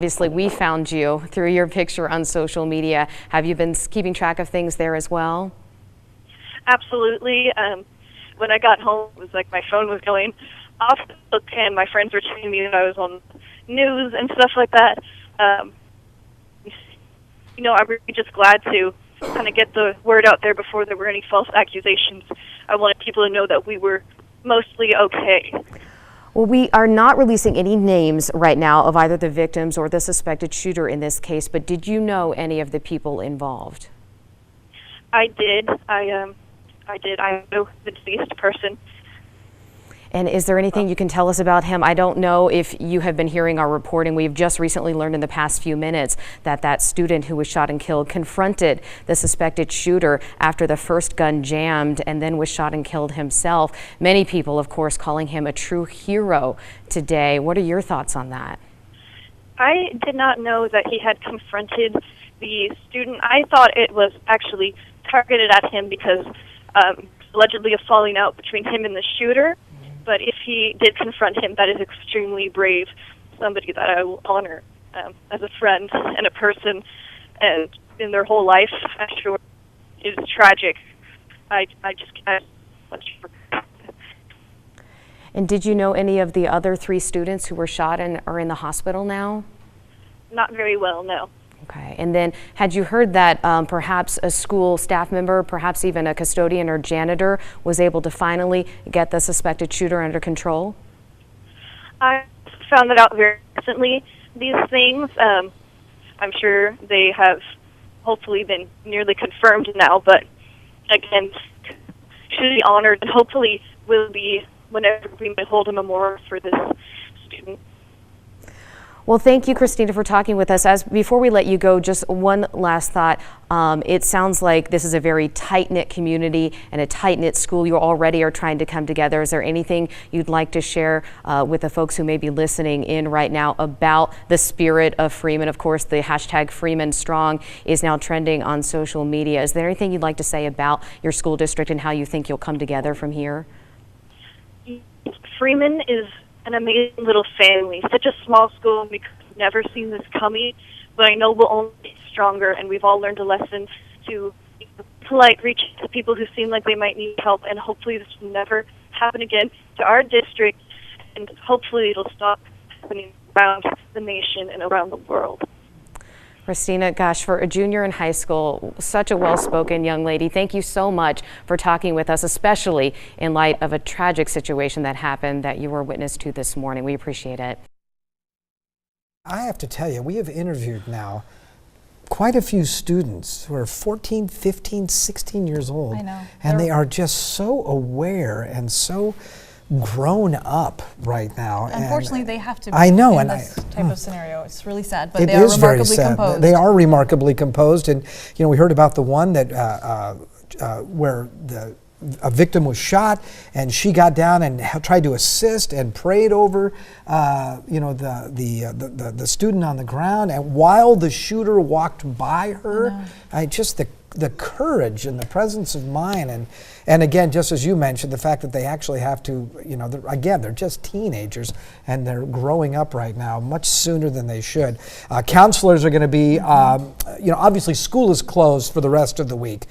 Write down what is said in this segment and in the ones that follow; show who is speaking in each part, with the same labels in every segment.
Speaker 1: Obviously, we found you through your picture on social media. Have you been keeping track of things there as well?
Speaker 2: Absolutely. When I got home, it was like my phone was going off the hook, and my friends were telling me that I was on news and stuff like that. I'm really just glad to kind of get the word out there before there were any false accusations. I wanted people to know that we were mostly okay.
Speaker 1: Well, we are not releasing any names right now of either the victims or the suspected shooter in this case, but did you know any of the people involved?
Speaker 2: I did. I know the deceased person.
Speaker 1: And is there anything you can tell us about him? I don't know if you have been hearing our reporting. We've just recently learned in the past few minutes that that student who was shot and killed confronted the suspected shooter after the first gun jammed and then was shot and killed himself. Many people, of course, calling him a true hero today. What are your thoughts on that?
Speaker 2: I did not know that he had confronted the student. I thought it was actually targeted at him because allegedly a falling out between him and the shooter. But if he did confront him, that is extremely brave. Somebody that I will honor as a friend and a person, and in their whole life. I'm sure it is tragic. I can't.
Speaker 1: And did you know any of the other 3 students who were shot and are in the hospital now?
Speaker 2: Not very well, no.
Speaker 1: Okay. And then had you heard that perhaps a school staff member, perhaps even a custodian or janitor, was able to finally get the suspected shooter under control?
Speaker 2: I found that out very recently. These things, I'm sure they have hopefully been nearly confirmed now, but again, should be honored and hopefully will be whenever we hold a memorial for this student.
Speaker 1: Well, thank you, Christina, for talking with us. Before we let you go, just one last thought. It sounds like this is a very tight-knit community and a tight-knit school. You already are trying to come together. Is there anything you'd like to share with the folks who may be listening in right now about the spirit of Freeman? Of course, the hashtag Freeman Strong is now trending on social media. Is there anything you'd like to say about your school district and how you think you'll come together from here?
Speaker 2: Freeman is an amazing little family. Such a small school, we could have never seen this coming, but I know we'll only get stronger, and we've all learned a lesson to be polite, reach to people who seem like they might need help, and hopefully this will never happen again to our district, and hopefully it'll stop happening around the nation and around the world.
Speaker 1: Christina, gosh, for a junior in high school, such a well-spoken young lady. Thank you so much for talking with us, especially in light of a tragic situation that happened that you were witness to this morning. We appreciate it.
Speaker 3: I have to tell you, we have interviewed now quite a few students who are 14, 15, 16 years old.
Speaker 4: I know.
Speaker 3: And they are just so aware and so grown up right now.
Speaker 4: Unfortunately, they have to be
Speaker 3: in
Speaker 4: this type of scenario. It's really sad, but
Speaker 3: it
Speaker 4: they are
Speaker 3: is very
Speaker 4: remarkably
Speaker 3: sad.
Speaker 4: composed.
Speaker 3: They are remarkably composed, and we heard about the one that where a victim was shot, and she got down and tried to assist and prayed over the student on the ground, and while the shooter walked by her, just the courage and the presence of mind, and again, just as you mentioned, the fact that they actually have to, they're just teenagers and they're growing up right now much sooner than they should. Counselors are going to be, obviously school is closed for the rest of the week.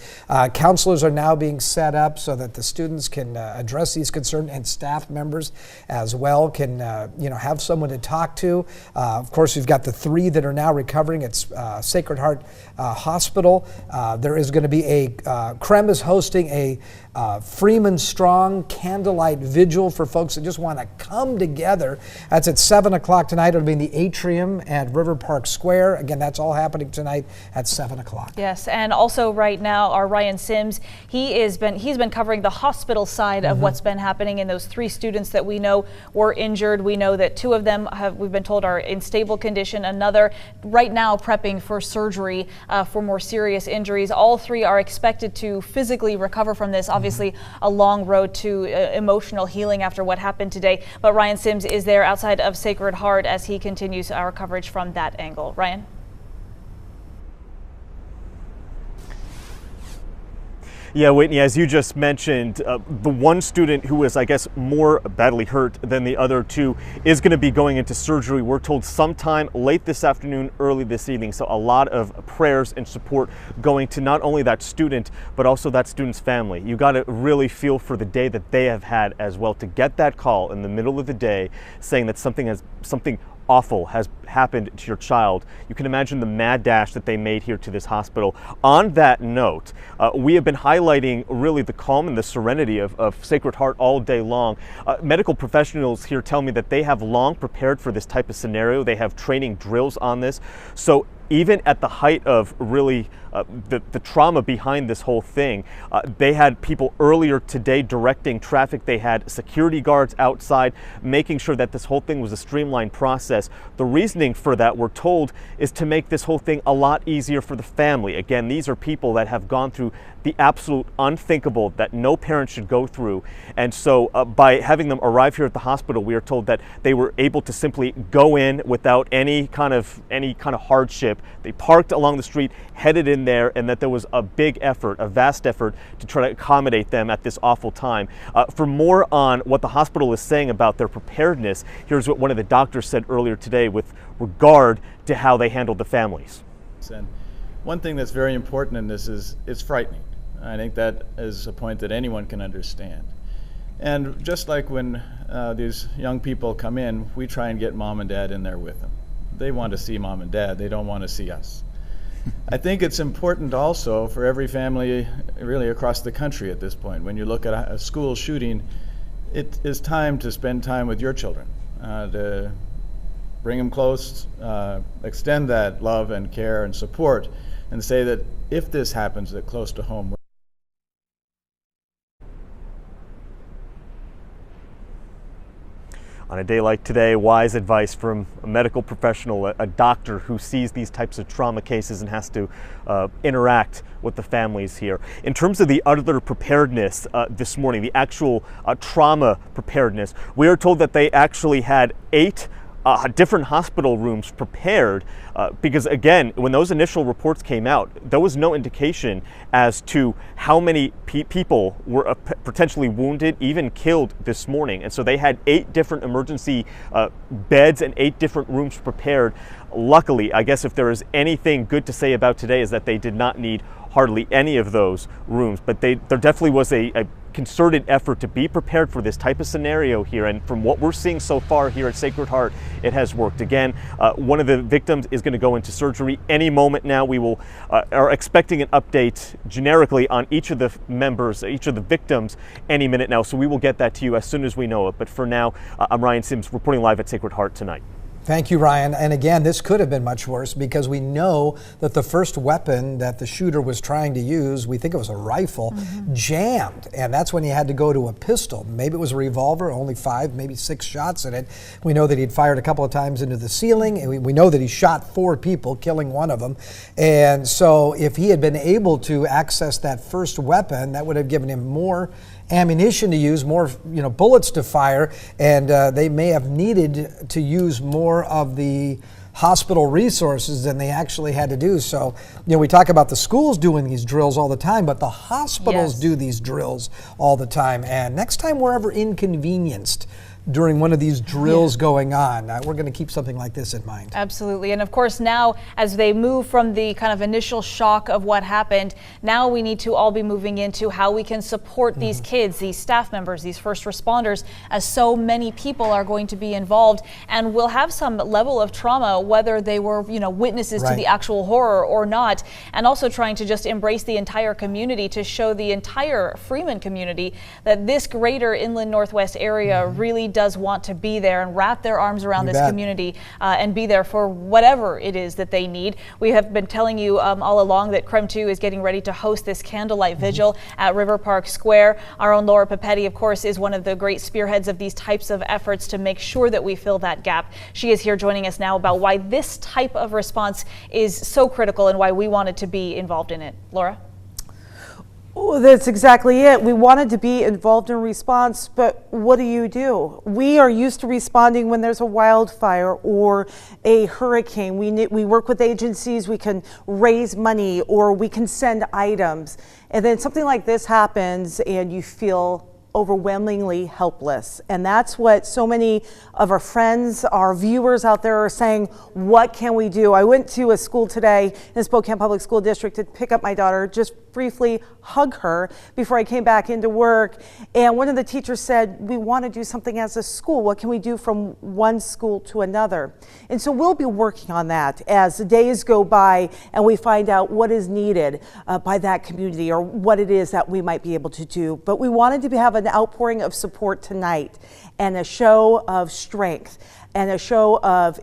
Speaker 3: Counselors are now being set up so that the students can address these concerns, and staff members as well can, have someone to talk to. Of course, we've got the 3 that are now recovering at Sacred Heart Hospital. There is going to be KREM is hosting a Freeman Strong candlelight vigil for folks that just want to come together. That's at 7 o'clock tonight. It'll be in the atrium at River Park Square. Again, that's all happening tonight at 7 o'clock.
Speaker 4: Yes, and also right now, our Ryan Sims, he's been covering the hospital side of what's been happening in those 3 students that we know were injured. We know that 2 of them we've been told are in stable condition. Another right now prepping for surgery for more serious injuries. All 3 are expected to physically recover from this. Obviously, a long road to emotional healing after what happened today. But Ryan Sims is there outside of Sacred Heart as he continues our coverage from that angle. Ryan?
Speaker 5: Yeah, Whitney, as you just mentioned, the one student who was, I guess, more badly hurt than the other two is going to be going into surgery. We're told sometime late this afternoon, early this evening. So a lot of prayers and support going to not only that student, but also that student's family. You got to really feel for the day that they have had as well, to get that call in the middle of the day saying that something awful has happened to your child. You can imagine the mad dash that they made here to this hospital. On that note, we have been highlighting really the calm and the serenity of Sacred Heart all day long. Medical professionals here tell me that they have long prepared for this type of scenario. They have training drills on this. So even at the height of really the trauma behind this whole thing, they had people earlier today directing traffic. They had security guards outside, making sure that this whole thing was a streamlined process. The reasoning for that, we're told, is to make this whole thing a lot easier for the family. Again, these are people that have gone through the absolute unthinkable that no parent should go through. And so by having them arrive here at the hospital, we are told that they were able to simply go in without any kind of hardship. They parked along the street, headed in there, and that there was a big effort, a vast effort, to try to accommodate them at this awful time. For more on what the hospital is saying about their preparedness, here's what one of the doctors said earlier today with regard to how they handled the families.
Speaker 6: And one thing that's very important in this is it's frightening. I think that is a point that anyone can understand. And just like when these young people come in, we try and get mom and dad in there with them. They want to see mom and dad, they don't want to see us. I think it's important also for every family really across the country at this point. When you look at a school shooting, it is time to spend time with your children, to bring them close, extend that love and care and support, and say that if this happens at close to home,
Speaker 5: on a day like today, wise advice from a medical professional, a doctor who sees these types of trauma cases and has to interact with the families here. In terms of the other preparedness this morning, the actual trauma preparedness, we are told that they actually had 8 different hospital rooms prepared because, again, when those initial reports came out, there was no indication as to how many people were potentially wounded, even killed this morning. And so they had 8 different emergency beds and 8 different rooms prepared. Luckily, I guess if there is anything good to say about today, is that they did not need hardly any of those rooms, but there definitely was a concerted effort to be prepared for this type of scenario here. And from what we're seeing so far here at Sacred Heart, it has worked. Again, one of the victims is going to go into surgery any moment now. We are expecting an update generically on each of the members, each of the victims any minute now. So we will get that to you as soon as we know it. But for now, I'm Ryan Sims reporting live at Sacred Heart tonight.
Speaker 3: Thank you, Ryan. And again, this could have been much worse because we know that the first weapon that the shooter was trying to use, we think it was a rifle, jammed. And that's when he had to go to a pistol. Maybe it was a revolver, only 5, maybe 6 shots in it. We know that he'd fired a couple of times into the ceiling. And we know that he shot 4 people, killing one of them. And so if he had been able to access that first weapon, that would have given him more ammunition to use, more bullets to fire, and they may have needed to use more of the hospital resources than they actually had to do. So, we talk about the schools doing these drills all the time, but the hospitals do these drills all the time. And next time we're ever inconvenienced during one of these drills going on, we're going to keep something like this in mind.
Speaker 4: Absolutely. And of course, now as they move from the kind of initial shock of what happened, now we need to all be moving into how we can support these kids, these staff members, these first responders, as so many people are going to be involved and will have some level of trauma, whether they were, witnesses to the actual horror or not. And also trying to just embrace the entire community to show the entire Freeman community that this greater inland Northwest area really does want to be there and wrap their arms around this community and be there for whatever it is that they need. We have been telling you all along that KREM 2 is getting ready to host this candlelight vigil at River Park Square. Our own Laura Papetti, of course, is one of the great spearheads of these types of efforts to make sure that we fill that gap. She is here joining us now about why this type of response is so critical and why we wanted to be involved in it. Laura?
Speaker 7: Well, that's exactly it. We wanted to be involved in response, but what do? We are used to responding when there's a wildfire or a hurricane. We work with agencies, we can raise money or we can send items. And then something like this happens and you feel overwhelmingly helpless. And that's what so many of our friends, our viewers out there are saying, what can we do? I went to a school today in Spokane Public School District to pick up my daughter, just briefly hug her before I came back into work. And one of the teachers said, we want to do something as a school. What can we do from one school to another? And so we'll be working on that as the days go by and we find out what is needed by that community or what it is that we might be able to do. But we wanted to have an outpouring of support tonight and a show of strength and a show of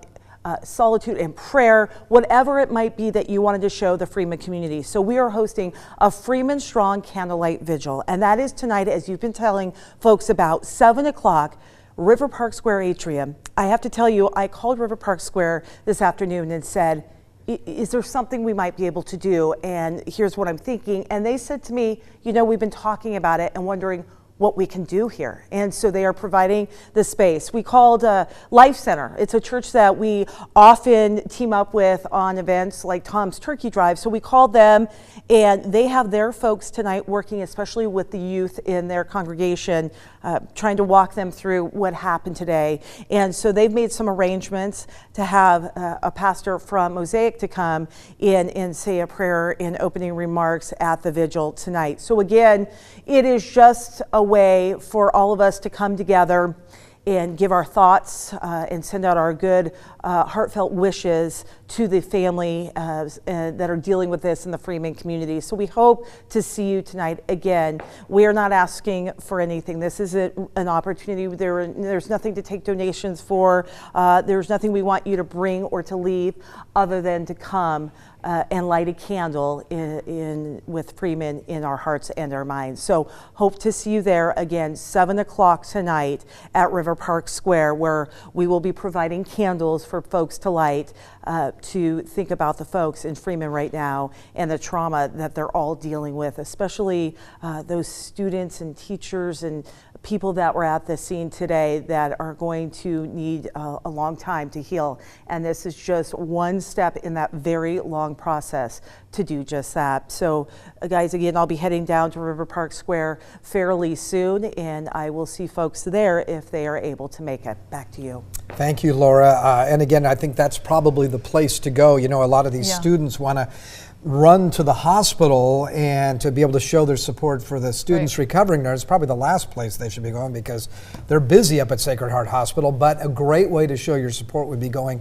Speaker 7: solitude and prayer, whatever it might be that you wanted to show the Freeman community. So we are hosting a Freeman Strong Candlelight Vigil, and that is tonight, as you've been telling folks about, 7 o'clock, River Park Square Atrium. I have to tell you, I called River Park Square this afternoon and said, is there something we might be able to do? And here's what I'm thinking. And they said to me, we've been talking about it and wondering what we can do here. And so they are providing the space. We called Life Center. It's a church that we often team up with on events like Tom's Turkey Drive. So we called them and they have their folks tonight working especially with the youth in their congregation, trying to walk them through what happened today. And so they've made some arrangements to have a pastor from Mosaic to come in and say a prayer in opening remarks at the vigil tonight. So again, it is just a way for all of us to come together and give our thoughts and send out our good heartfelt wishes to the family that are dealing with this in the Freeman community. So we hope to see you tonight again. We are not asking for anything. This is an opportunity. There's nothing to take donations for. There's nothing we want you to bring or to leave other than to come and light a candle with Freeman in our hearts and our minds. So hope to see you there again, 7 o'clock tonight at River Park Square, where we will be providing candles for folks to light to think about the folks in Freeman right now and the trauma that they're all dealing with, especially those students and teachers and people that were at the scene today that are going to need a long time to heal. And this is just one step in that very long process to do just that. So guys, again, I'll be heading down to River Park Square fairly soon, and I will see folks there if they are able to make it. Back to you.
Speaker 3: Thank you, Laura. And again, I think that's probably the place to go. A lot of these students want to run to the hospital and to be able to show their support for the students recovering there. It's probably the last place they should be going because they're busy up at Sacred Heart Hospital, but a great way to show your support would be going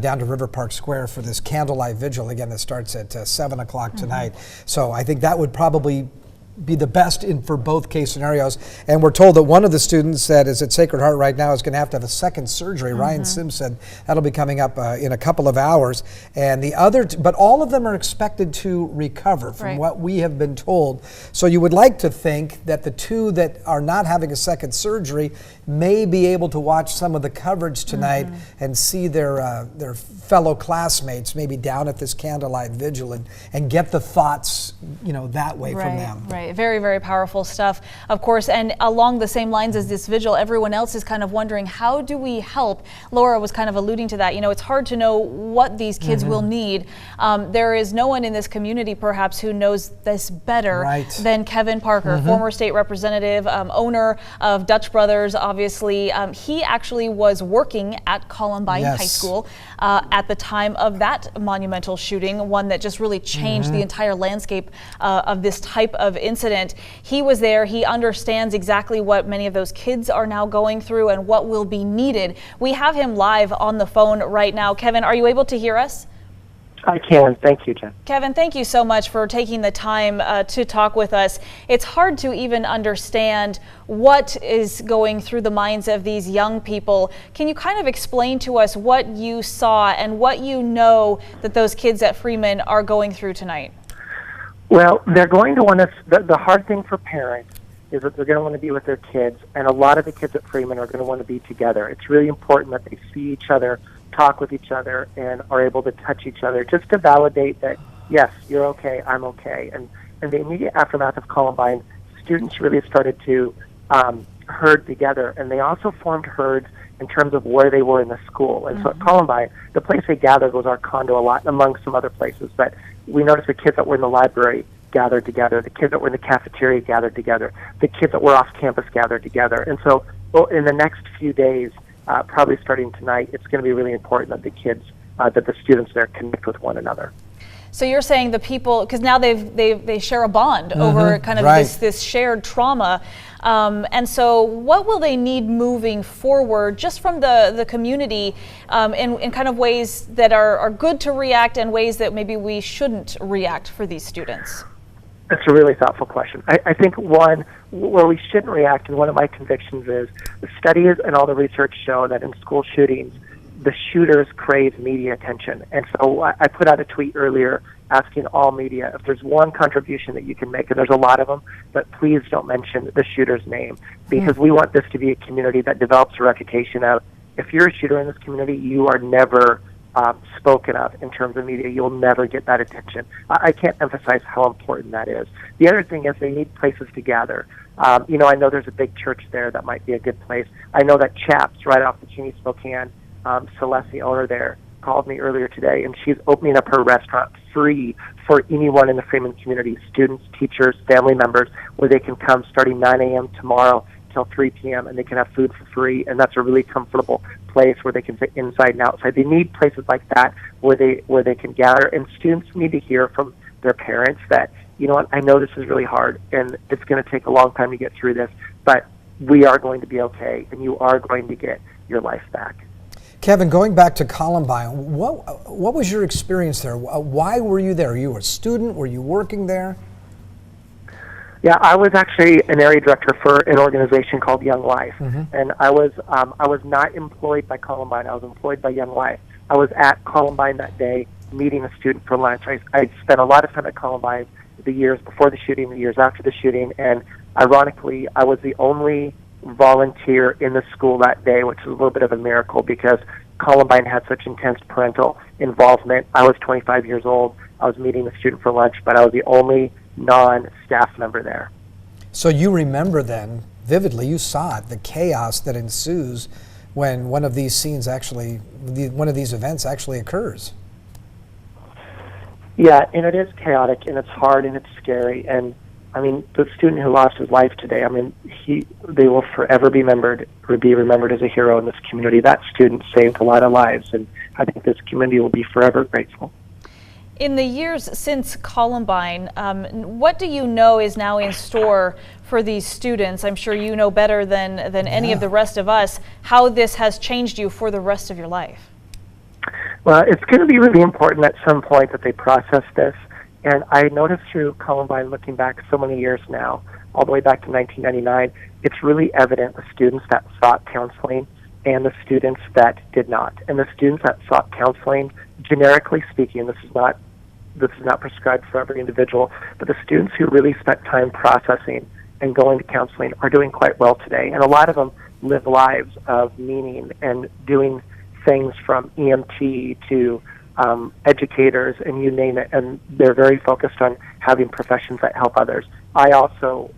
Speaker 3: down to River Park Square for this candlelight vigil, again, that starts at 7 o'clock tonight. So I think that would probably be the best for both case scenarios. And we're told that one of the students that is at Sacred Heart right now is going to have a second surgery. Ryan Sims said that'll be coming up in a couple of hours. And the other, but all of them are expected to recover from what we have been told. So you would like to think that the two that are not having a second surgery may be able to watch some of the coverage tonight and see their fellow classmates maybe down at this candlelight vigil and get the thoughts, that way from them.
Speaker 4: Right. Very, very powerful stuff, of course. And along the same lines as this vigil, everyone else is kind of wondering, how do we help? Laura was kind of alluding to that. It's hard to know what these kids will need. There is no one in this community, perhaps, who knows this better than Kevin Parker, former state representative, owner of Dutch Brothers, obviously. He actually was working at Columbine High School at the time of that monumental shooting, one that just really changed the entire landscape of this type of incident. He was there. He understands exactly what many of those kids are now going through and what will be needed. We have him live on the phone right now. Kevin, are you able to hear us?
Speaker 8: I can. Thank you, Jen.
Speaker 4: Kevin, thank you so much for taking the time to talk with us. It's hard to even understand what is going through the minds of these young people. Can you kind of explain to us what you saw and what you know that those kids at Freeman are going through tonight?
Speaker 8: Well, they're going to want to, the hard thing for parents is that they're going to want to be with their kids, and a lot of the kids at Freeman are going to want to be together. It's really important that they see each other, talk with each other, and are able to touch each other just to validate that, yes, you're okay, I'm okay, and in the immediate aftermath of Columbine, students really started to herd together, and they also formed herds in terms of where they were in the school. And so at Columbine, the place they gathered was our condo a lot, among some other places. But we noticed the kids that were in the library gathered together, the kids that were in the cafeteria gathered together, the kids that were off campus gathered together. And so in the next few days, probably starting tonight, it's going to be really important that the kids, that the students there connect with one another.
Speaker 4: So you're saying the people, because now they share a bond over kind of this shared trauma, and so what will they need moving forward, just from the community, in kind of ways that are good to react and ways that maybe we shouldn't react for these students?
Speaker 8: That's a really thoughtful question. I think one where we shouldn't react, and one of my convictions is the studies and all the research show that in school shootings, the shooters crave media attention. And so I put out a tweet earlier asking all media if there's one contribution that you can make, and there's a lot of them, but please don't mention the shooter's name, because we want this to be a community that develops a reputation of, if you're a shooter in this community, you are never spoken of in terms of media. You'll never get that attention. I can't emphasize how important that is. The other thing is they need places to gather. I know there's a big church there that might be a good place. I know that Chaps right off the Cheney Spokane, Celeste, the owner there, called me earlier today, and she's opening up her restaurant free for anyone in the Freeman community, students, teachers, family members, where they can come starting 9 a.m. tomorrow till 3 p.m. and they can have food for free, and that's a really comfortable place where they can sit inside and outside. They need places like that where they can gather, and students need to hear from their parents that, you know what, I know this is really hard and it's going to take a long time to get through this, but we are going to be okay, and you are going to get your life back.
Speaker 3: Kevin, going back to Columbine, what was your experience there? Why were you there? Were you a student? Were you working there?
Speaker 8: Yeah, I was actually an area director for an organization called Young Life, and I was not employed by Columbine. I was employed by Young Life. I was at Columbine that day, meeting a student for lunch. I spent a lot of time at Columbine the years before the shooting, the years after the shooting, and ironically, I was the only volunteer in the school that day, which was a little bit of a miracle because Columbine had such intense parental involvement. I was 25 years old. I was meeting a student for lunch, but I was the only non-staff member there.
Speaker 3: So you remember then vividly, you saw it, the chaos that ensues when one of these events actually occurs.
Speaker 8: Yeah, and it is chaotic, and it's hard, and it's scary, and I mean, the student who lost his life today, I mean, they will forever be remembered as a hero in this community. That student saved a lot of lives, and I think this community will be forever grateful.
Speaker 4: In the years since Columbine, what do you know is now in store for these students? I'm sure you know better than any of the rest of us how this has changed you for the rest of your life.
Speaker 8: Well, it's going to be really important at some point that they process this. And I noticed through Columbine, looking back so many years now, all the way back to 1999, it's really evident the students that sought counseling and the students that did not. And the students that sought counseling, generically speaking, this is not prescribed for every individual, but the students who really spent time processing and going to counseling are doing quite well today. And a lot of them live lives of meaning and doing things from EMT to educators, and you name it, and they're very focused on having professions that help others. I also,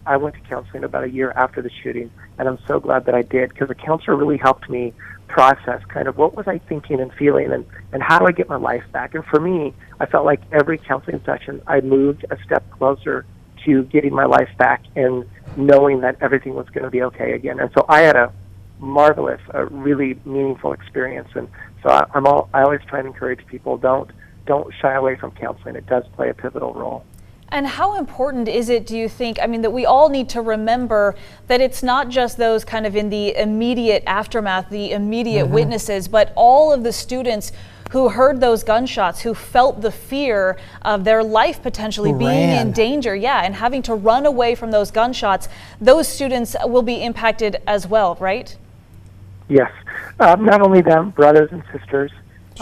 Speaker 8: I went to counseling about a year after the shooting, and I'm so glad that I did, because the counselor really helped me process kind of what was I thinking and feeling, and how do I get my life back. And for me, I felt like every counseling session, I moved a step closer to getting my life back and knowing that everything was going to be okay again. And so I had a marvelous, a really meaningful experience, and so I always try and encourage people, don't shy away from counseling. It does play a pivotal role.
Speaker 4: And how important is it, do you think, I mean, that we all need to remember that it's not just those kind of in the immediate aftermath, the immediate witnesses, but all of the students who heard those gunshots, who felt the fear of their life potentially being in danger, and having to run away from those gunshots, those students will be impacted as well, right?
Speaker 8: Yes. Not only them, brothers and sisters.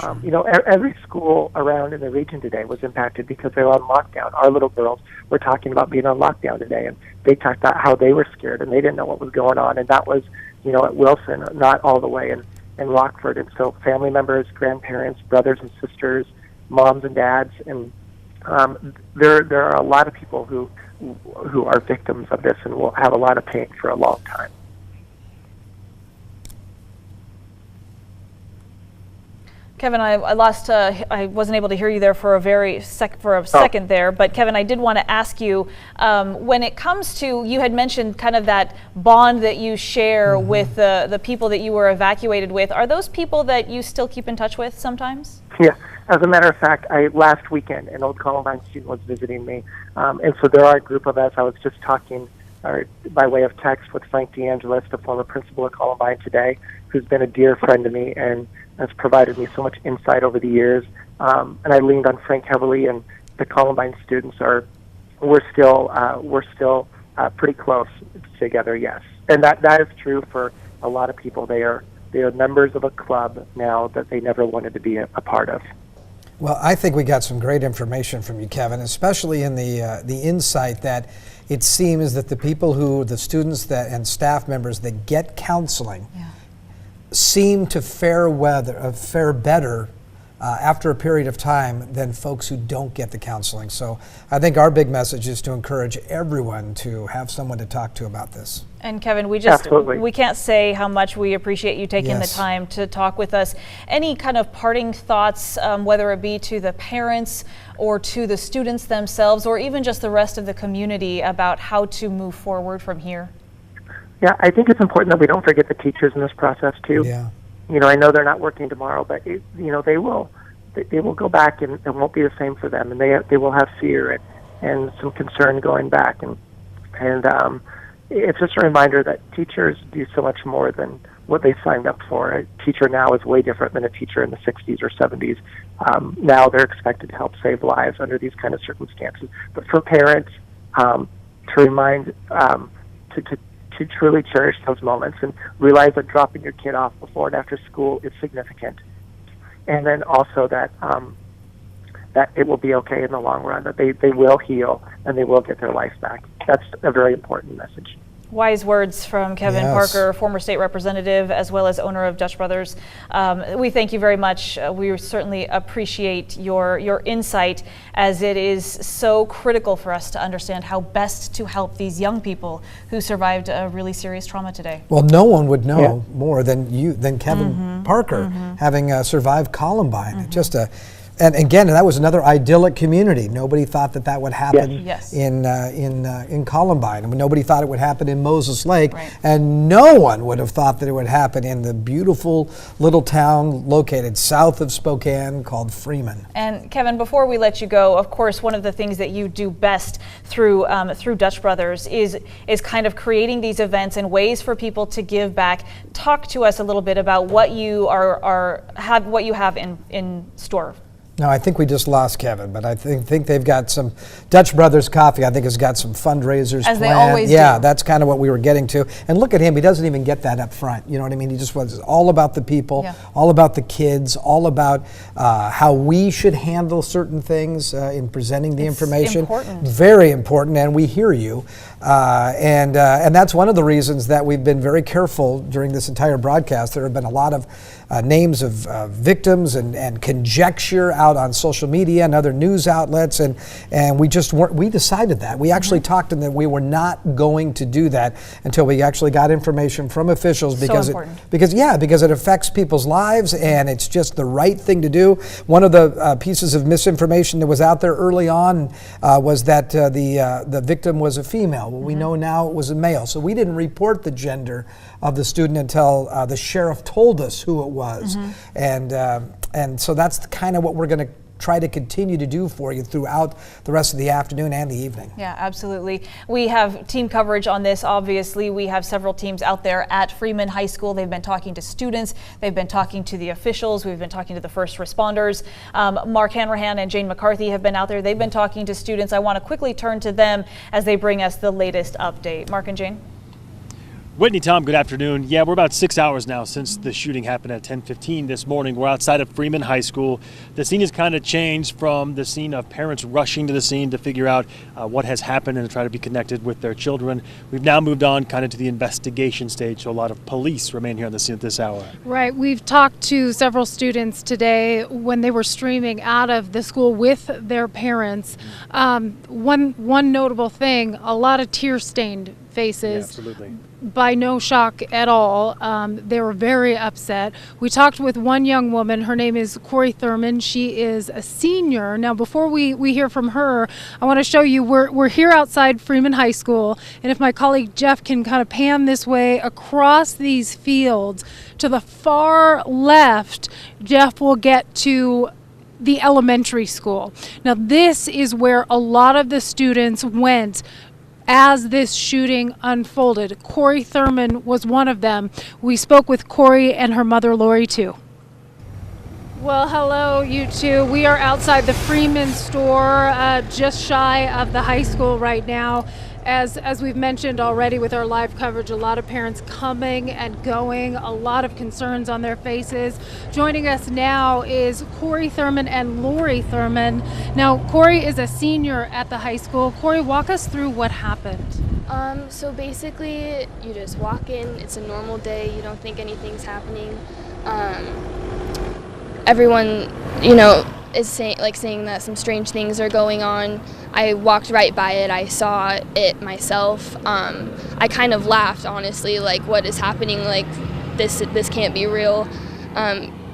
Speaker 8: Every school around in the region today was impacted because they were on lockdown. Our little girls were talking about being on lockdown today, and they talked about how they were scared and they didn't know what was going on. And that was, at Wilson, not all the way in Rockford. And so family members, grandparents, brothers and sisters, moms and dads, and there are a lot of people who are victims of this and will have a lot of pain for a long time.
Speaker 4: Kevin, I wasn't able to hear you there for a second there, but Kevin, I did want to ask you, when it comes to, you had mentioned kind of that bond that you share with the people that you were evacuated with. Are those people that you still keep in touch with sometimes?
Speaker 8: Yeah, as a matter of fact, last weekend an old Columbine student was visiting me, and so there are a group of us. I was just talking by way of text with Frank DeAngelis, the former principal of Columbine today, who's been a dear friend to me and has provided me so much insight over the years. And I leaned on Frank heavily, and the Columbine students we're still pretty close together. Yes, and that is true for a lot of people. They are members of a club now that they never wanted to be a part of.
Speaker 3: Well, I think we got some great information from you, Kevin, especially in the insight that it seems that the students and staff members that get counseling seem to fare better after a period of time than folks who don't get the counseling. So I think our big message is to encourage everyone to have someone to talk to about this.
Speaker 4: And Kevin, we can't say how much we appreciate you taking the time to talk with us. Any kind of parting thoughts, whether it be to the parents or to the students themselves, or even just the rest of the community about how to move forward from here?
Speaker 8: Yeah, I think it's important that we don't forget the teachers in this process too.
Speaker 3: Yeah.
Speaker 8: I know they're not working tomorrow, but they will go back, and it won't be the same for them, and they will have fear and some concern going back, and it's just a reminder that teachers do so much more than what they signed up for. A teacher now is way different than a teacher in the 60s or 70s. Now they're expected to help save lives under these kind of circumstances. But for parents, to remind to truly cherish those moments and realize that dropping your kid off before and after school is significant, and then also that it will be okay in the long run, that they will heal and they will get their life back. That's a very important message.
Speaker 4: Wise words from Kevin Parker, former state representative, as well as owner of Dutch Brothers. We thank you very much. We certainly appreciate your insight, as it is so critical for us to understand how best to help these young people who survived a really serious trauma today.
Speaker 3: Well, no one would know more than Kevin Parker, having survived Columbine. And again, that was another idyllic community. Nobody thought that would happen in Columbine. Nobody thought it would happen in Moses Lake, and no one would have thought that it would happen in the beautiful little town located south of Spokane called Freeman.
Speaker 4: And Kevin, before we let you go, of course, one of the things that you do best through Dutch Brothers is kind of creating these events and ways for people to give back. Talk to us a little bit about what you have in store.
Speaker 3: No, I think we just lost Kevin, but I think they've got some Dutch Brothers Coffee. I think has got some fundraisers planned.
Speaker 4: As they always do.
Speaker 3: Yeah, that's kind of what we were getting to. And look at him; he doesn't even get that up front. You know what I mean? He just was all about the people, all about the kids, all about how we should handle certain things in presenting the information.
Speaker 4: Important.
Speaker 3: Very important, and we hear you. And that's one of the reasons that we've been very careful during this entire broadcast. There have been a lot of names of victims and conjecture out on social media and other news outlets, and we just weren't. We decided that. We actually talked to them that we were not going to do that until we actually got information from officials, because it affects people's lives, and it's just the right thing to do. One of the pieces of misinformation that was out there early on was that the victim was a female. Well, we know now it was a male, so we didn't report the gender of the student until the sheriff told us who it was, and so that's kind of what we're going to try to continue to do for you throughout the rest of the afternoon and the evening.
Speaker 4: Yeah, absolutely. We have team coverage on this. Obviously, we have several teams out there at Freeman High School. They've been talking to students. They've been talking to the officials. We've been talking to the first responders. Mark Hanrahan and Jane McCarthy have been out there. They've been talking to students. I want to quickly turn to them as they bring us the latest update. Mark and Jane.
Speaker 9: Whitney, Tom, good afternoon. Yeah, we're about 6 hours now since the shooting happened at 10:15 this morning. We're outside of Freeman High School. The scene has kind of changed from the scene of parents rushing to the scene to figure out what has happened and to try to be connected with their children. We've now moved on kind of to the investigation stage, so a lot of police remain here on the scene at this hour.
Speaker 10: Right. We've talked to several students today when they were streaming out of the school with their parents. One notable thing, a lot of tear-stained faces.
Speaker 9: Yeah, absolutely.
Speaker 10: By no shock at all. They were very upset. We talked with one young woman. Her name is Corey Thurman. She is a senior. Now, before we hear from her, I want to show you we're here outside Freeman High School, and if my colleague Jeff can kind of pan this way across these fields to the far left, Jeff will get to the elementary school. Now, this is where a lot of the students went as this shooting unfolded. Corey Thurman was one of them. We spoke with Corey and her mother, Lori, too. Well, hello, you two. We are outside the Freeman store, just shy of the high school right now. As we've mentioned already with our live coverage, a lot of parents coming and going, a lot of concerns on their faces. Joining us now is Corey Thurman and Lori Thurman. Now, Corey is a senior at the high school. Corey, walk us through what happened.
Speaker 11: So basically, you just walk in, it's a normal day, you don't think anything's happening. Everyone, is saying that some strange things are going on. I walked right by it. I saw it myself. I kind of laughed, honestly, like, what is happening? Like, this can't be real.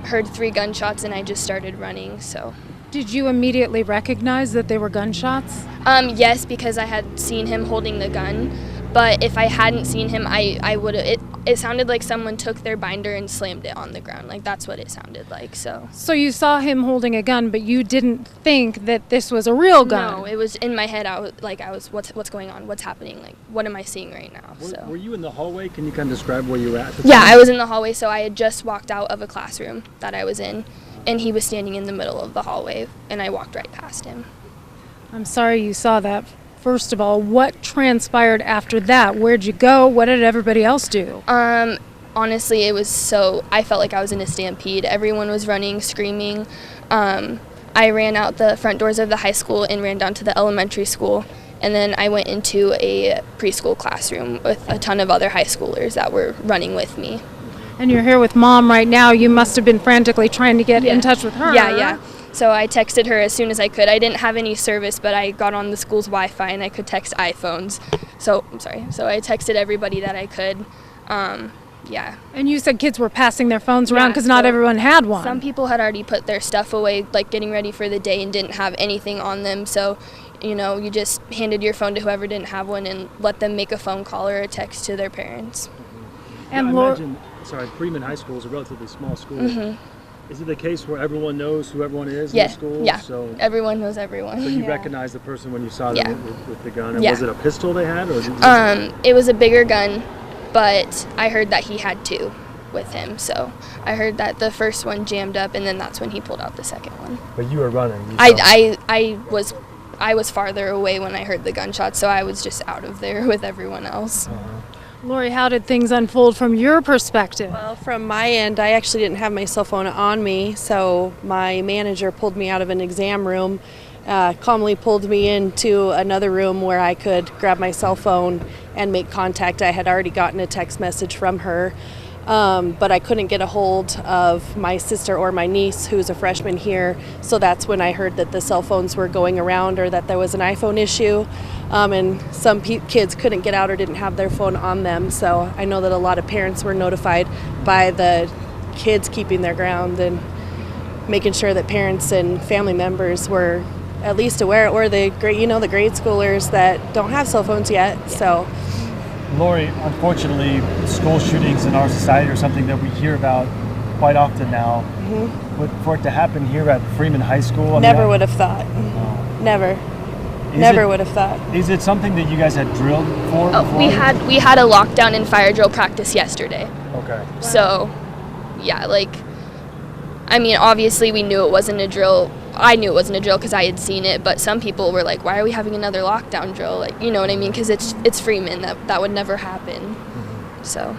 Speaker 11: Heard 3 gunshots and I just started running. So.
Speaker 10: Did you immediately recognize that they were gunshots?
Speaker 11: Yes, because I had seen him holding the gun. But if I hadn't seen him, I would have. It sounded like someone took their binder and slammed it on the ground. Like, that's what it sounded like. So
Speaker 10: you saw him holding a gun, but you didn't think that this was a real gun?
Speaker 11: No, it was in my head. I was what's going on? What's happening? Like, what am I seeing right now?
Speaker 9: Were you in the hallway? Can you kind of describe where you were at?
Speaker 11: Yeah, I was in the hallway. So I had just walked out of a classroom that I was in, and he was standing in the middle of the hallway, and I walked right past him.
Speaker 10: I'm sorry you saw that. First of all, what transpired after that? Where'd you go? What did everybody else do?
Speaker 11: Honestly, I felt like I was in a stampede. Everyone was running, screaming. I ran out the front doors of the high school and ran down to the elementary school. And then I went into a preschool classroom with a ton of other high schoolers that were running with me.
Speaker 10: And you're here with Mom right now. You must have been frantically trying to get in touch with her.
Speaker 11: Yeah. So I texted her as soon as I could. I didn't have any service, but I got on the school's Wi-Fi and I could text iPhones. So I texted everybody that I could. Yeah.
Speaker 10: And you said kids were passing their phones around because not everyone had one.
Speaker 11: Some people had already put their stuff away, like getting ready for the day, and didn't have anything on them. So, you just handed your phone to whoever didn't have one and let them make a phone call or a text to their parents.
Speaker 10: And
Speaker 9: I imagine, Freeman High School is a relatively small school.
Speaker 11: Mm-hmm.
Speaker 9: Is it the case where everyone knows who everyone is in the school?
Speaker 11: Yeah,
Speaker 9: so
Speaker 11: everyone knows everyone.
Speaker 9: So you recognized the person when you saw them with the gun? And was it a pistol they had? Or
Speaker 11: it was a bigger gun, but I heard that he had 2 with him. So I heard that the first one jammed up, and then that's when he pulled out the second one.
Speaker 9: But you were running.
Speaker 11: I was farther away when I heard the gunshots, so I was just out of there with everyone else.
Speaker 9: Uh-huh.
Speaker 10: Lori, how did things unfold from your perspective?
Speaker 12: Well, from my end, I actually didn't have my cell phone on me, so my manager pulled me out of an exam room, calmly pulled me into another room where I could grab my cell phone and make contact. I had already gotten a text message from her, but I couldn't get a hold of my sister or my niece, who's a freshman here, so that's when I heard that the cell phones were going around or that there was an iPhone issue. And some kids couldn't get out or didn't have their phone on them. So I know that a lot of parents were notified by the kids keeping their ground and making sure that parents and family members were at least aware, or the grade schoolers that don't have cell phones yet. So,
Speaker 9: Lori, unfortunately, school shootings in our society are something that we hear about quite often now.
Speaker 12: Mm-hmm.
Speaker 9: But for it to happen here at Freeman High School,
Speaker 12: never would have thought. Never. Never would have thought.
Speaker 9: Is it something that you guys had drilled for?
Speaker 11: Oh, we had a lockdown and fire drill practice yesterday.
Speaker 9: Okay.
Speaker 11: So, yeah, obviously we knew it wasn't a drill. I knew it wasn't a drill because I had seen it, but some people were like, why are we having another lockdown drill? Like, you know what I mean? Because it's Freeman. That would never happen.
Speaker 9: Mm-hmm.
Speaker 11: So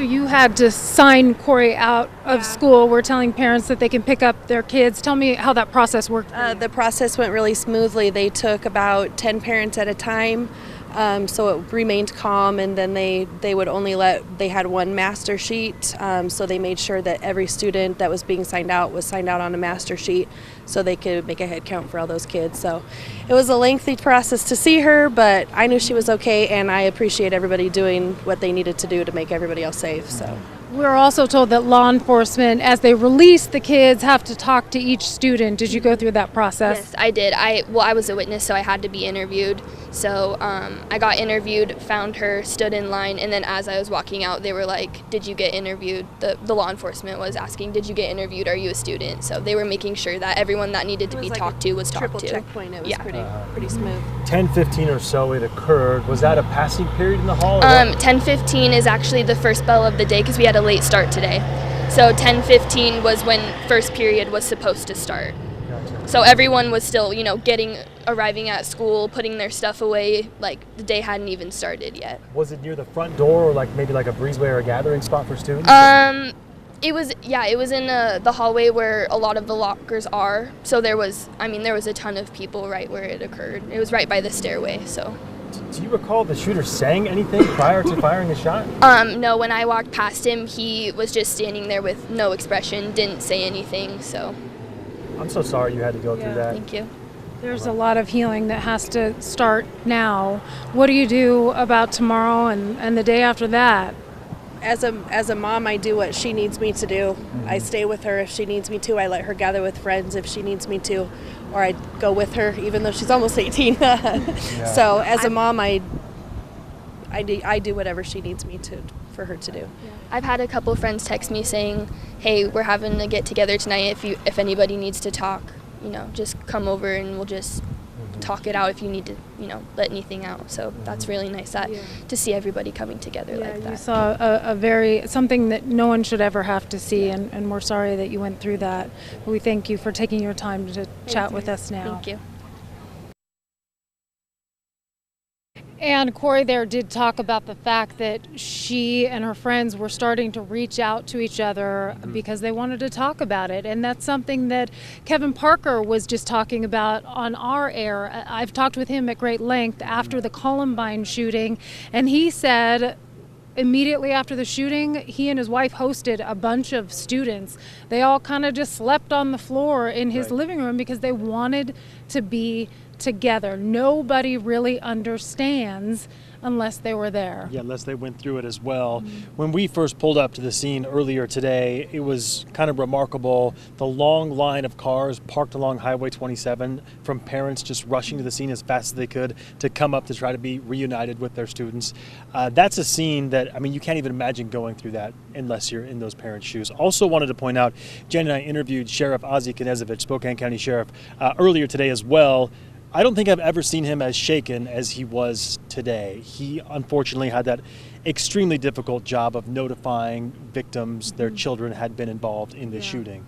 Speaker 10: you had to sign Corey out of school. We're telling parents that they can pick up their kids. Tell me how that process worked.
Speaker 12: The process went really smoothly. They took about 10 parents at a time, so it remained calm, and then they would only they had one master sheet, so they made sure that every student that was being signed out was signed out on a master sheet so they could make a head count for all those kids. So it was a lengthy process to see her, but I knew she was okay, and I appreciate everybody doing what they needed to do to make everybody else safe. So.
Speaker 10: We're also told that law enforcement, as they release the kids, have to talk to each student. Did you go through that process?
Speaker 11: yes, I did. I was a witness, so I had to be interviewed. So I got interviewed, found her, stood in line, and then as I was walking out, they were like, "Did you get interviewed?" The law enforcement was asking, "Did you get interviewed? Are you a student?" So they were making sure that everyone that needed to be talked to was talked to.
Speaker 12: Triple checkpoint. It was pretty smooth.
Speaker 9: 10:15 or so it occurred. Was that a passing period in the hall?
Speaker 11: 10:15 is actually the first bell of the day because we had a late start today. So 10:15 was when first period was supposed to start.
Speaker 9: Gotcha.
Speaker 11: So everyone was still, arriving at school, putting their stuff away, like the day hadn't even started yet.
Speaker 9: Was it near the front door, or maybe like a breezeway or a gathering spot for students?
Speaker 11: It was in the hallway where a lot of the lockers are. So there was a ton of people right where it occurred. It was right by the stairway, so.
Speaker 9: Do you recall the shooter saying anything prior to firing a shot?
Speaker 11: No, when I walked past him, he was just standing there with no expression, didn't say anything, so.
Speaker 9: I'm so sorry you had to go through that.
Speaker 11: Thank you.
Speaker 10: There's a lot of healing that has to start now. What do you do about tomorrow and the day after that?
Speaker 12: As a mom, I do what she needs me to do. I stay with her if she needs me to. I let her gather with friends if she needs me to, or I go with her even though she's almost 18. So as a mom, I do whatever she needs me to for her to do.
Speaker 11: I've had a couple friends text me saying, "Hey, we're having a get together tonight. If anybody needs to talk, just come over and we'll just talk it out if you need to, let anything out." So that's really nice to see everybody coming together like that.
Speaker 10: You saw something that no one should ever have to see, and we're sorry that you went through that. We thank you for taking your time to chat with us now.
Speaker 11: Thank you.
Speaker 10: And Corey there did talk about the fact that she and her friends were starting to reach out to each other because they wanted to talk about it. And that's something that Kevin Parker was just talking about on our air. I've talked with him at great length after the Columbine shooting, and he said immediately after the shooting, he and his wife hosted a bunch of students. They all kind of just slept on the floor in his living room because they wanted to be together. Nobody really understands unless they were there.
Speaker 9: Yeah, unless they went through it as well. When we first pulled up to the scene earlier today, it was kind of remarkable. The long line of cars parked along Highway 27 from parents just rushing to the scene as fast as they could to come up to try to be reunited with their students. That's a scene that, you can't even imagine going through that unless you're in those parents' shoes. Also wanted to point out, Jen and I interviewed Sheriff Ozzie Knezevich, Spokane County Sheriff, earlier today as well. I don't think I've ever seen him as shaken as he was today. He unfortunately had that extremely difficult job of notifying victims their children had been involved in the shooting.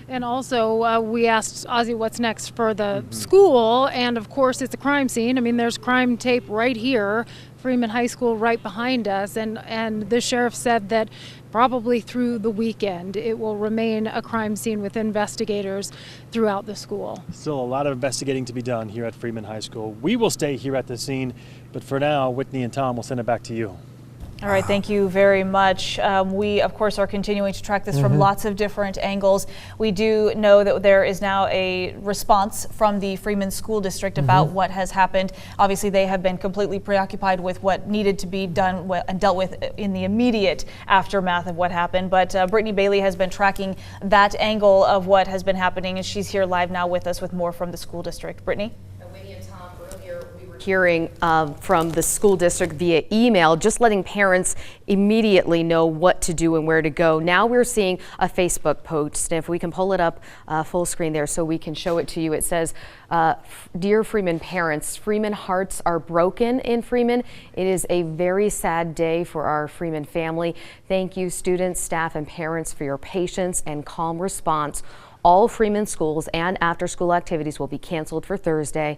Speaker 10: And also, we asked Ozzie what's next for the school, and of course it's a crime scene. There's crime tape right here, Freeman High School right behind us, and the sheriff said that probably through the weekend it will remain a crime scene with investigators throughout the school. Still a lot of investigating to be done here at Freeman High School. We will stay here at the scene, but for now, Whitney and Tom will send it back to you.
Speaker 4: All right, thank you very much. We, of course, are continuing to track this from lots of different angles. We do know that there is now a response from the Freeman School District about what has happened. Obviously, they have been completely preoccupied with what needed to be done and dealt with in the immediate aftermath of what happened. But Brittany Bailey has been tracking that angle of what has been happening, and she's here live now with us with more from the school district. Brittany?
Speaker 1: Hearing from the school district via email, just letting parents immediately know what to do and where to go. Now we're seeing a Facebook post, and if we can pull it up full screen there so we can show it to you. It says, "Dear Freeman parents, Freeman hearts are broken in Freeman. It is a very sad day for our Freeman family. Thank you students, staff, and parents for your patience and calm response. all Freeman schools and after-school activities will be canceled for Thursday.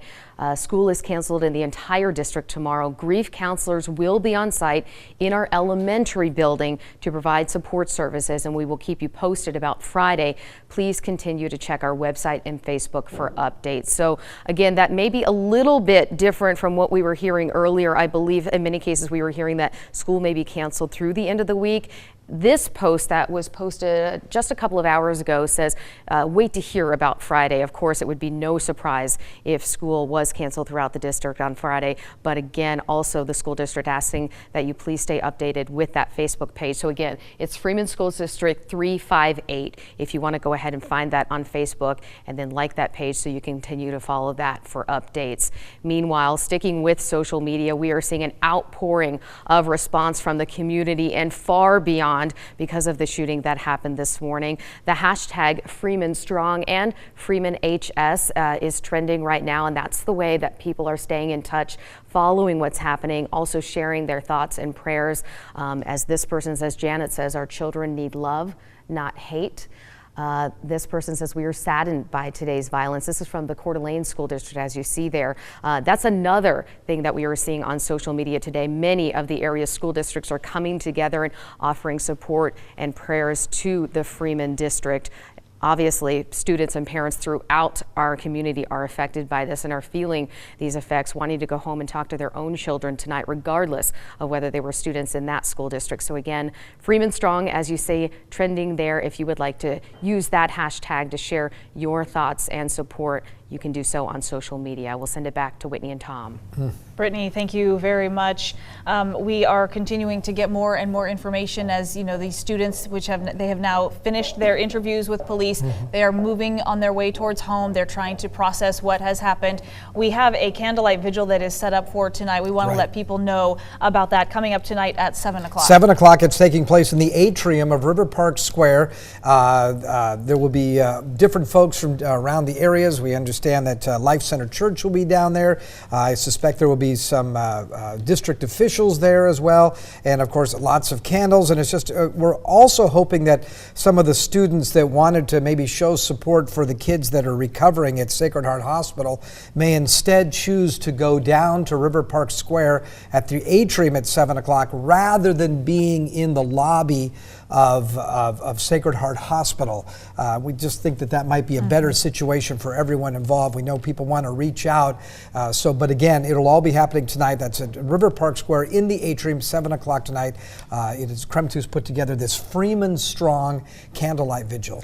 Speaker 1: School is canceled in the entire district tomorrow. Grief counselors will be on site in our elementary building to provide support services, and we will keep you posted about Friday. Please continue to check our website and Facebook for updates. So again, that may be a little bit different from what we were hearing earlier. I believe in many cases we were hearing that school may be canceled through the end of the week. This post that was posted just a couple of hours ago says, wait to hear about Friday. Of course, it would be no surprise if school was canceled throughout the district on Friday. But again, also the school district asking that you please stay updated with that Facebook page. So again, it's Freeman Schools District 358. If you want to go ahead and find that on Facebook and then like that page so you can continue to follow that for updates. Meanwhile, sticking with social media, we are seeing an outpouring of response from the community and far beyond because of the shooting that happened this morning. The hashtag Freeman Strong and Freeman HS is trending right now, and that's the way that people are staying in touch, following what's happening, also sharing their thoughts and prayers. As this person says, Janet says, our children need love, not hate. This person says, we are saddened by today's violence. This is from the Coeur d'Alene School District, as you see there. That's another thing that we are seeing on social media today. Many of the area's school districts are coming together and offering support and prayers to the Freeman district. Obviously, students and parents throughout our community are affected by this and are feeling these effects, wanting to go home and talk to their own children tonight, regardless of whether they were students in that school district. So again, Freeman Strong, as you say, trending there. If you would like to use that hashtag to share your thoughts and support, you can do so on social media. We'll send it back to Whitney and Tom.
Speaker 4: Brittany, thank you very much. We are continuing to get more and more information as you know these students, they have now finished their interviews with police. They are moving on their way towards home. They're trying to process what has happened. We have a candlelight vigil that is set up for tonight. We want to let people know about that coming up tonight at 7 o'clock.
Speaker 3: 7 o'clock. It's taking place in the atrium of River Park Square. There will be different folks from around the areas. We understand that Life Center Church will be down there. I suspect there will be some district officials there as well, and of course lots of candles. And it's just we're also hoping that some of the students that wanted to maybe show support for the kids that are recovering at Sacred Heart Hospital may instead choose to go down to River Park Square at the atrium at 7 o'clock rather than being in the lobby of Sacred Heart Hospital. We just think that that might be a better situation for everyone involved. We know people want to reach out. But again, it'll all be happening tonight. That's at River Park Square in the atrium, 7 o'clock tonight. It is Kremtus put together this Freeman Strong candlelight vigil.